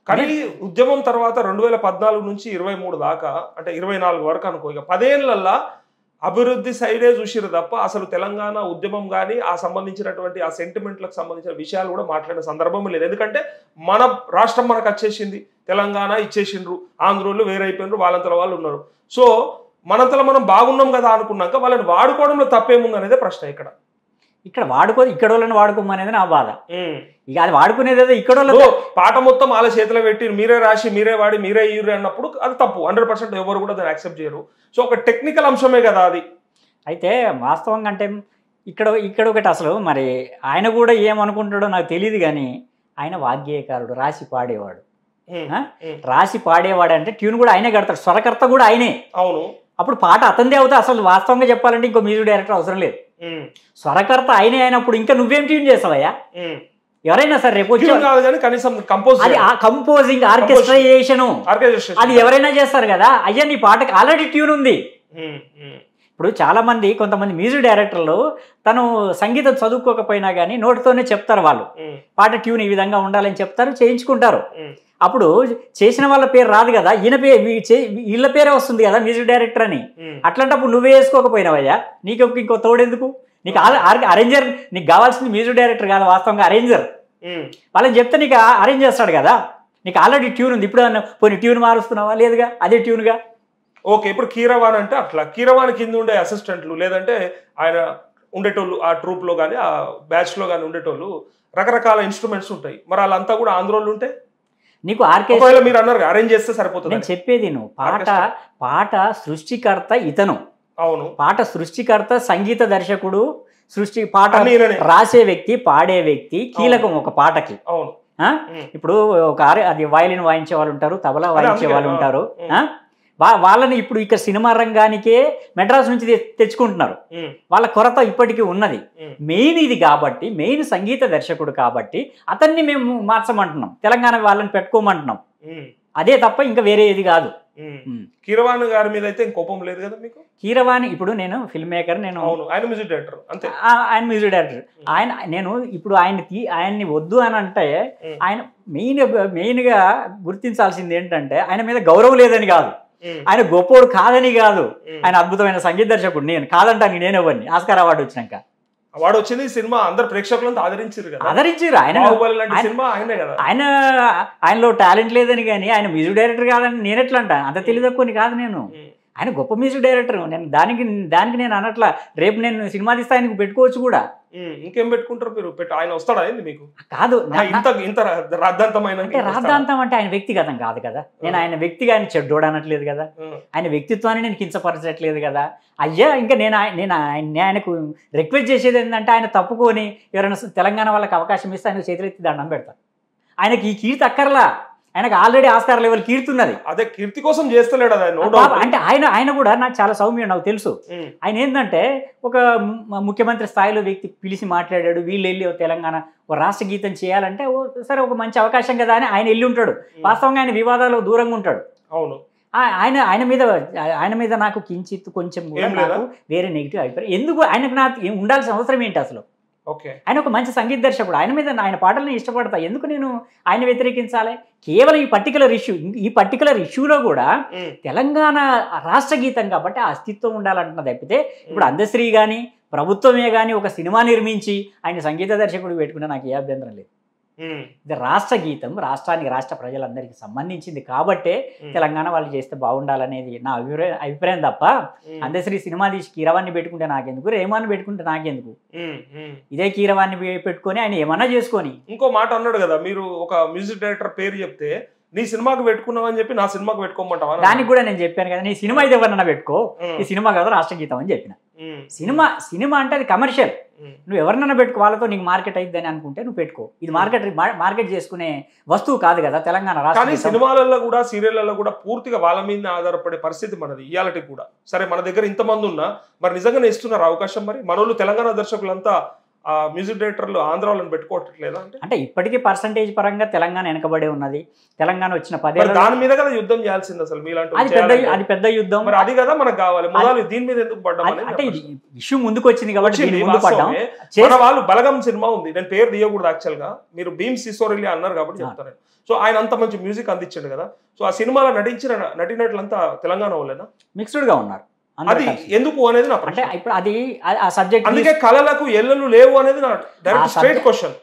కానీ ఉద్యమం తర్వాత 2014 నుంచి 23 దాకా అంటే 24 వరకు అనుకో, ఇక 10 ఏళ్లల్లా అభివృద్ధి సైడే చూసిరు తప్ప అసలు తెలంగాణ ఉద్యమం కానీ ఆ సంబంధించినటువంటి ఆ సెంటిమెంట్లకు సంబంధించిన విషయాలు కూడా మాట్లాడిన సందర్భం లేదు. ఎందుకంటే మన రాష్ట్రం మనకు వచ్చేసింది, తెలంగాణ ఇచ్చేసిండ్రు, ఆంధ్రోళ్ళు వేరైపోయినరు, వాళ్ళంతలో వాళ్ళు ఉన్నారు. సో మనంతలో మనం బాగున్నాం కదా అనుకున్నాక వాళ్ళని వాడుకోవడంలో తప్పేముంది అనేది ప్రశ్న. ఇక్కడ ఇక్కడ వాళ్ళని వాడుకోమనేది నా బాధ. ఇక అది వాడుకునేది ఇక్కడ పాట మొత్తం వాళ్ళ చేతిలో పెట్టి మీరే రాసి మీరే వాడి మీరే ఇయ్యూరి అన్నప్పుడు అది తప్పు. 100% ఎవరు కూడా దాన్ని యాక్సెప్ట్ చేయరు. సో ఒక టెక్నికల్ అంశమే కదా అది. అయితే వాస్తవంగా అంటే ఇక్కడ ఒకటి అసలు మరి ఆయన కూడా ఏమనుకుంటాడో నాకు తెలియదు, కానీ ఆయన వాగ్గేయకారుడు, రాసి పాడేవాడు. రాసి పాడేవాడు అంటే ట్యూన్ కూడా ఆయనే కడతాడు, స్వరకర్త కూడా ఆయనే. అవును. అప్పుడు పాట అతందే అవుతా. అసలు వాస్తవంగా చెప్పాలంటే ఇంకో మ్యూజిక్ డైరెక్టర్ అవసరం లేదు, స్వరకర్త ఆయనే అయినప్పుడు ఇంకా నువ్వేం ట్యూన్ చేస్తావయ్యా? ఎవరైనా సరే రేపు కంపోజింగ్ ఆర్కెస్ట్రేషన్ అది ఎవరైనా చేస్తారు కదా. అయ్యా నీ పాటకి ఆల్రెడీ ట్యూన్ ఉంది. ఇప్పుడు చాలా మంది కొంతమంది మ్యూజిక్ డైరెక్టర్లు తను సంగీతం చదువుకోకపోయినా కానీ నోటితోనే చెప్తారు, వాళ్ళు పాట ట్యూన్ ఈ విధంగా ఉండాలని చెప్తారు, చేయించుకుంటారు. అప్పుడు చేసిన వాళ్ళ పేరు రాదు కదా, వీళ్ళ పేరే వస్తుంది కదా మ్యూజిక్ డైరెక్టర్ అని. అట్లాంటప్పుడు నువ్వే వేసుకోకపోయినావయ్యా, నీకు ఇంకో తోడెందుకు? నీకు అరేంజర్, నీకు కావాల్సింది మ్యూజిక్ డైరెక్టర్ కాదు, వాస్తవంగా అరేంజర్. వాళ్ళని చెప్తే నీకు అరేంజ్ చేస్తాడు కదా, నీకు ఆల్రెడీ ట్యూన్ ఉంది. ఇప్పుడు పోనీ ట్యూన్ మారుస్తున్నావా? లేదుగా, అదే ట్యూన్గా. ఓకే, ఇప్పుడు కీరవాన్ అంటే అట్లా కీరవాన్ కింద ఉండే అసిస్టెంట్లు లేదంటే ఆయన ఉండేటోళ్ళు ఆ ట్రూప్లో కానీ ఆ బ్యాచ్లో కానీ ఉండేటోళ్ళు రకరకాల ఇన్స్ట్రుమెంట్స్ ఉంటాయి. మరి వాళ్ళంతా కూడా ఆంధ్రోళ్ళు ఉంటే నీకు ఆర్కెస్ట్రా మీరు అన్నారు అరేంజ్ చేస్తే సరిపోతుంది. నేను చెప్పేది నువ్వు పాట సృష్టికర్త ఇతను. అవును, పాట సృష్టికర్త, సంగీత దర్శకుడు, పాట రాసే వ్యక్తి, పాడే వ్యక్తి కీలకం ఒక పాటకి. అవును. ఇప్పుడు అది వయలిన్ వాయించే వాళ్ళు ఉంటారు, తబలా వాయించే వాళ్ళు ఉంటారు. వాళ్ళని ఇప్పుడు ఇక్కడ సినిమా రంగానికే మెడ్రాస్ నుంచి తెచ్చుకుంటున్నారు. వాళ్ళ కొరత ఇప్పటికీ ఉన్నది. మెయిన్ ఇది కాబట్టి, మెయిన్ సంగీత దర్శకుడు కాబట్టి అతన్ని మేము మార్చమంటున్నాం, తెలంగాణ వాళ్ళని పెట్టుకోమంటున్నాం. అదే తప్ప ఇంకా వేరే ఏది కాదు. కీరవాణి గారి మీద అయితే కోపం లేదు కదా మీకు? కీరవాణి ఇప్పుడు నేను ఫిల్మ్ మేకర్, నేను ఆయన మ్యూజిక్ డైరెక్టర్, అంతే. ఆయన మ్యూజిక్ డైరెక్టర్. నేను ఇప్పుడు ఆయన్ని వద్దు అని అంటే ఆయన మెయిన్గా గుర్తించాల్సింది ఏంటంటే ఆయన మీద గౌరవం లేదని కాదు, ఆయన గొప్పోడు కాదని కాదు, ఆయన అద్భుతమైన సంగీత దర్శకుడు. నేను కాదంటాను, నేను ఎవరిని ఆస్కార్ అవార్డు వచ్చినాక. అవార్డు వచ్చింది, సినిమా అందరు ప్రేక్షకులను ఆదరించారు. ఆయనలో టాలెంట్ లేదని కానీ ఆయన మ్యూజిక్ డైరెక్టర్ కాదని నేను ఎట్లా అంటా? అంత తెలియదక్కుని కాదు నేను. ఆయన గొప్ప మ్యూజిక్ డైరెక్టర్. నేను దానికి నేను అనట్లా. రేపు నేను సినిమా తీస్తే ఆయనకు పెట్టుకోవచ్చు కూడా. ఇంకేం పెట్టుకుంటారు మీరు? ఆయన వస్తాడా ఏంది మీకు? కాదు, ఇంత రాద్ధాంతమైన అంటే రాద్ధాంతం అంటే ఆయన వ్యక్తిగతం కాదు కదా. నేను ఆయన వ్యక్తిగా ఆయన చెడ్డోడు అనట్లేదు కదా, ఆయన వ్యక్తిత్వాన్ని నేను కించపరచట్లేదు కదా. అయ్యా ఇంకా నేను ఆయనకు రిక్వెస్ట్ చేసేది ఏంటంటే ఆయన తప్పుకొని ఎవరైనా తెలంగాణ వాళ్ళకి అవకాశం ఇస్తే ఆయన చేతులెత్తి దండం పెడతారు. ఆయనకి ఈ కీర్తి అక్కర్లా, ఆయనకు ఆల్రెడీ ఆస్కార్ లెవెల్ కీర్తున్నది. అదే కీర్తి కోసం చేస్తలేడు అంటే ఆయన కూడా నాకు చాలా సౌమ్యం, నాకు తెలుసు. ఆయన ఏంటంటే ఒక ముఖ్యమంత్రి స్థాయిలో వ్యక్తి పిలిచి మాట్లాడాడు, వీళ్ళు వెళ్ళి తెలంగాణ ఒక రాష్ట్ర గీతం చేయాలంటే సరే ఒక మంచి అవకాశం కదా అని ఆయన వెళ్ళి ఉంటాడు. వాస్తవంగా ఆయన వివాదాలకు దూరంగా ఉంటాడు. అవును. ఆయన మీద నాకు కించిత్ కొంచెం వేరే నెగిటివ్ అభిప్రాయం. ఎందుకు ఆయనకు నాకు ఉండాల్సిన అవసరం ఏంటి అసలు? ఆయన ఒక మంచి సంగీత దర్శకుడు, ఆయన మీద ఆయన పాటలను ఇష్టపడతా, ఎందుకు నేను ఆయన వ్యతిరేకించాలి? కేవలం ఈ పర్టికులర్ ఇష్యూలో కూడా తెలంగాణ రాష్ట్ర గీతం కాబట్టి ఆ అస్తిత్వం ఉండాలంటున్నది తప్పితే ఇప్పుడు అందశ్రీ కానీ ప్రభుత్వమే కానీ ఒక సినిమా నిర్మించి ఆయన సంగీత దర్శకుడు పెట్టుకున్నా నాకు ఏ అభ్యంతరం లేదు. ఇది రాష్ట్ర గీతం, రాష్ట్రానికి రాష్ట్ర ప్రజలందరికీ సంబంధించింది కాబట్టే తెలంగాణ వాళ్ళు చేస్తే బాగుండాలనేది నా అభిప్రాయం తప్ప అందశ్రీ సినిమా తీసి కీరవాణ్ణి పెట్టుకుంటే నాకెందుకు, రేమాన్ని పెట్టుకుంటే నాకెందుకు? ఇదే కీరవాణ్ణి పెట్టుకొని ఆయన ఏమన్నా చేసుకొని. ఇంకో మాట అన్నాడు కదా, మీరు ఒక మ్యూజిక్ డైరెక్టర్ పేరు చెప్తే నీ సినిమాకి పెట్టుకున్నావు అని చెప్పి నా సినిమాకి పెట్టుకోమంటావా? దానికి కూడా నేను చెప్పాను కదా, నీ సినిమా అయితే ఎవరన్నా పెట్టుకో, ఈ సినిమా కదా రాష్ట్ర గీతం అని చెప్పిన. సినిమా అంటే అది కమర్షియల్, నువ్వు ఎవరినైనా పెట్టుకో, వాళ్ళతో నీకు మార్కెట్ అయిద్దని అనుకుంటే నువ్వు పెట్టుకో. ఇది మార్కెట్ చేసుకునే వస్తువు కాదు కదా తెలంగాణ రాష్ట్ర. కానీ సినిమాలలో కూడా సీరియళ్లలో కూడా పూర్తిగా వాళ్ళ మీద ఆధారపడే పరిస్థితి మనది ఇయాలటి కూడా. సరే మన దగ్గర ఇంతమంది ఉన్నా మరి నిజంగానే ఇస్తున్నారు అవకాశం? మరి మనోళ్ళు తెలంగాణ దర్శకులంతా ఆ మ్యూజిక్ డైరెక్టర్లు ఆంధ్ర వాళ్ళని పెట్టుకోవట్లేదా అంటే ఇప్పటికీ పర్సంటేజ్ పరంగా తెలంగాణ వెనకబడి ఉన్నది. తెలంగాణ వచ్చిన 10 ఏళ్ళ దాని మీద కదా యుద్ధం చేయాల్సింది అసలు మీలాంటి అది పెద్ద యుద్ధం. మరి అది కదా మనకు కావాలి. మొదలు దీని మీద ఎందుకు పడ్డాం అంటే ఇది ఇష్యూ ముందుకు వచ్చింది కాబట్టి ముందు పడ్డాం. మన వాళ్ళు బలగం సినిమా ఉంది, నేను పేరు తీయకూడదు యాక్చువల్ గా, మీరు భీమ్ సిసోరెల్లి అన్నారు కాబట్టి చెప్తాను. సో ఆయన అంత మంచి మ్యూజిక్ అందించాడు కదా. సో ఆ సినిమాలో నటించిన నటినట్లంతా తెలంగాణ వాళ్ళేనా? మిక్స్డ్ గా ఉన్నారు. అది ఎందుకు అనేది నా అంటే ఇప్పుడు అది ఆ సబ్జెక్ట్, అందుకే కళలకు ఎల్లలు లేవు అనేది నా డైరెక్ట్ స్ట్రైట్ క్వశ్చన్.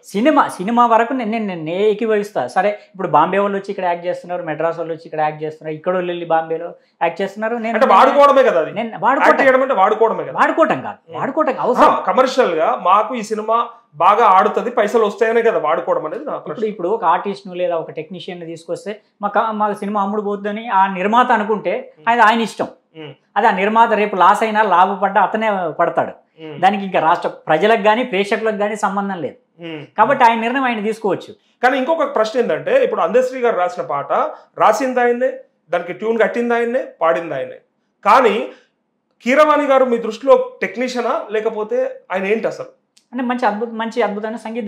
సినిమా వరకు నేను ఏకీభవిస్తా. సరే ఇప్పుడు బాంబే వాళ్ళు వచ్చి ఇక్కడ యాక్ట్ చేస్తున్నారు, మెడ్రాస్ వాళ్ళు వచ్చి ఇక్కడ యాక్ట్ చేస్తున్నారు, ఇక్కడ వాళ్ళు వెళ్ళి బాంబేలో యాక్ట్ చేస్తున్నారు. నేను వాడుకోవడమే కదా, వాడుకోవటం కాదు, వాడుకోవటం అవసరం. కమర్షియల్ గా మాకు ఈ సినిమా బాగా ఆడుతుంది, పైసలు వస్తాయనే కదా వాడుకోవడం అనేది నా ప్రశ్న. ఇప్పుడు ఒక ఆర్టిస్ట్ ను లేదా ఒక టెక్నీషియన్ ని తీసుకొస్తే మా సినిమా అమ్ముడు పోతుందని ఆ నిర్మాత అనుకుంటే ఆయన ఇష్టం. అది ఆ నిర్మాత రేపు లాస్ అయినా లాభపడ్డా అతనే పడతాడు. దానికి ఇంకా రాష్ట్ర ప్రజలకు కానీ ప్రేక్షకులకు కానీ సంబంధం లేదు. కాబట్టి ఆయన నిర్ణయం ఆయన తీసుకోవచ్చు. కానీ ఇంకొక ప్రశ్న ఏంటంటే, ఇప్పుడు అందశ్రీ గారు రాసిన పాట రాసింది ఆయన్నే, దానికి ట్యూన్ కట్టింది ఆయన్నే, పాడింది ఆయన్నే. కానీ కీరవాణి గారు మీ దృష్టిలో టెక్నీషియనా లేకపోతే ఆయన ఏంటి అసలు? అంటే మంచి అద్భుతమైన సంగీత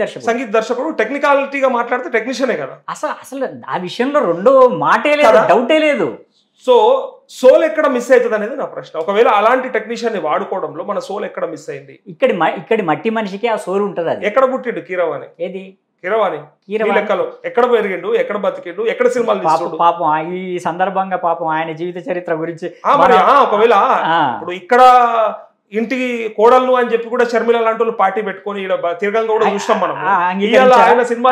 దర్శకుడు. టెక్నికాలిటీగా మాట్లాడితే టెక్నీషియనే కదా. అసలు ఆ విషయంలో రెండో మాటే లేదు, డౌటే లేదు. సో సోల్ ఎక్కడ మిస్ అవుతుంది అనేది నా ప్రశ్న. ఒకవేళ అలాంటి టెక్నీషియన్ ని వాడుకోవడంలో మన సోల్ ఎక్కడ మిస్ అయింది? ఇక్కడి మట్టి మనిషికి ఆ సోల్ ఉంటుంది. అది ఎక్కడ పుట్టిండు కీరవాణి? ఏది కీరవాణి లెక్కలో ఎక్కడ పెరిగిండు, ఎక్కడ బతికిండు, ఎక్కడ సినిమాలు తీస్తుండు? పాపం ఈ సందర్భంగా పాపం ఆయన జీవిత చరిత్ర గురించి ఒకవేళ ఇప్పుడు ఇక్కడ ఇంటికి కోడలు అని చెప్పి కూడా షర్మిల లాంటి వాళ్ళు పార్టీ పెట్టుకొని తిరగంగా కూడా చూస్తాం మనం. ఆయన సినిమా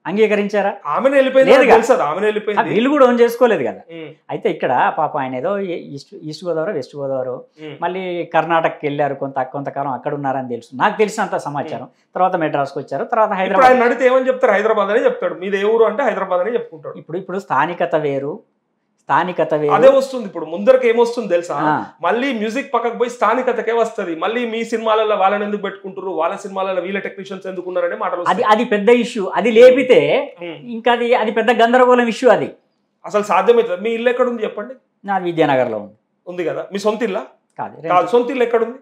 అంగీకరించారా? ఆమెను వెళ్ళిపోయింది, వీళ్ళు కూడా ఓన్ చేసుకోలేదు కదా. అయితే ఇక్కడ పాప ఆయన ఏదో ఈస్ట్ గోదావరి వెస్ట్ గోదావరి మళ్ళీ కర్ణాటకకి వెళ్ళారు, కొంతకాలం అక్కడ ఉన్నారని తెలుసు, నాకు తెలిసినంత సమాచారం. తర్వాత మెడ్రాస్కి వచ్చారు, తర్వాత హైదరాబాద్. నడితే ఏమని చెప్తారు? హైదరాబాద్ అనే చెప్తాడు. మీది ఏ ఊరు అంటే హైదరాబాద్ అనే చెప్పుకుంటాడు. ఇప్పుడు స్థానికత వేరు. అదే వస్తుంది. ఇప్పుడు ముందరకు ఏమొస్తుంది తెలుసా, మళ్ళీ మ్యూజిక్ పక్కకు పోయి స్థానికతకే వస్తుంది. మళ్ళీ మీ సినిమాలలో వాళ్ళని ఎందుకు పెట్టుకుంటారు, వాళ్ళ సినిమాలలో వీళ్ళ టెక్నీషియన్స్ ఎందుకున్నారనే మాటలు. అది పెద్ద ఇష్యూ. అది లేపితే ఇంకా అది పెద్ద గందరగోళం ఇష్యూ. అది అసలు సాధ్యమవుతుంది. మీ ఇల్లు ఎక్కడ ఉంది చెప్పండి? నాది విద్యానగర్ లో ఉంది కదా. మీ సొంత ఇల్లా? కాదు, సొంత ఇల్లు ఎక్కడ ఉంది?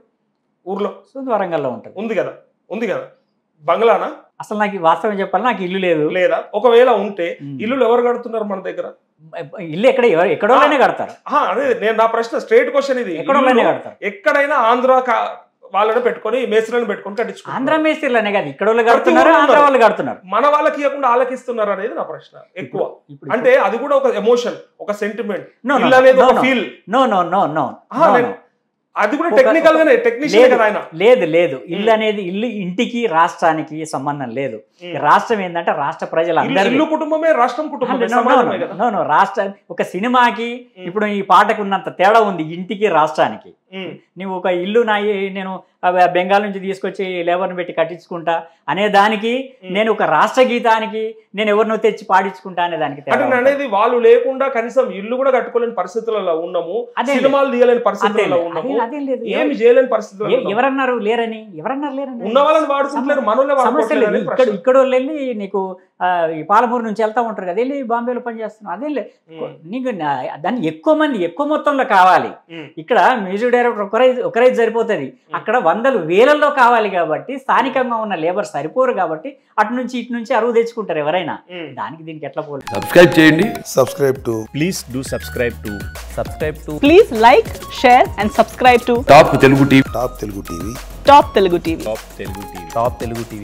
ఊర్లో వరంగల్లో ఉంటుంది. ఉంది కదా. బంగ్లానా? అసలు నాకు వాస్తవం చెప్పాలి, నాకు ఇల్లు లేదు. లేదా ఒకవేళ ఉంటే ఇల్లు ఎవరు కడుతున్నారు మన దగ్గర? ఇల్లు ఎక్కడోనే కడతారు. అదే నేను నా ప్రశ్న, స్ట్రైట్ క్వశ్చన్ ఇది. ఎక్కడోనే కడతారు. ఎక్కడైనా ఆంధ్ర వాళ్ళని పెట్టుకొని మేస్త్రులను పెట్టుకొని కట్టించుకో. ఆంధ్ర మేస్త్రులనే కాదు, ఇక్కడ కడుతున్నారు, ఆంధ్ర వాళ్ళు కడుతున్నారు. మన వాళ్ళకి ఇవ్వకుండా ఆలకిస్తున్నారు అనేది నా ప్రశ్న ఎక్కువ. అంటే అది కూడా ఒక ఎమోషన్, ఒక సెంటిమెంట్. ఫీల్ అది కూడా టెక్నికల్ గానే, టెక్నీషియన్ కదా ఆయన. లేదు ఇల్లు అనేది ఇంటికి రాష్ట్రానికి సంబంధం లేదు. రాష్ట్రం ఏంటంటే రాష్ట్ర ప్రజలందరూ. ఇల్లు కుటుంబమే రాష్ట్రం కుటుంబమే. రాష్ట్ర ఒక సినిమాకి ఇప్పుడు ఈ పాటకు ఉన్నంత తేడా ఉంది ఇంటికి రాష్ట్రానికి. నువ్వు ఒక ఇల్లు నేను బెంగాల్ నుంచి తీసుకొచ్చి లేబర్ని పెట్టి కట్టించుకుంటా అనే దానికి, నేను ఒక రాష్ట్ర గీతానికి నేను ఎవరినో తెచ్చి పాడించుకుంటా అనే దానికి అనేది. వాళ్ళు లేకుండా కనీసం ఇల్లు కూడా కట్టుకోలేని పరిస్థితులలో ఉన్నాము, సినిమాలు తీయలేని పరిస్థితుల్లో ఉన్నాము, ఏమి చేయలేని పరిస్థితుల్లో. ఎవరన్నారు లేరని? ఉన్న వాళ్ళని వాడుకుంటున్నారు, మనోళ్ళే. ఇక్కడ వెళ్ళి నీకు ఈ పాలమూరు నుంచి వెళ్తా ఉంటారు కదా, వెళ్ళి బాంబేలో పనిచేస్తున్నావు. అదే నీకు దాన్ని ఎక్కువ మొత్తంలో కావాలి. ఇక్కడ మ్యూజిక్ డైరెక్టర్ ఒకరైతే సరిపోతుంది, అక్కడ వందలు వేలల్లో కావాలి. కాబట్టి స్థానికంగా ఉన్న లేబర్ సరిపోరు. కాబట్టి అటు నుంచి ఇటు నుంచి అరువు తెచ్చుకుంటారు ఎవరైనా. దానికి దీనికి ఎట్లా పోలి? సబ్స్క్రైబ్ చేయండి. Please do subscribe to please like, share and subscribe to top Telugu TV. Top Telugu TV.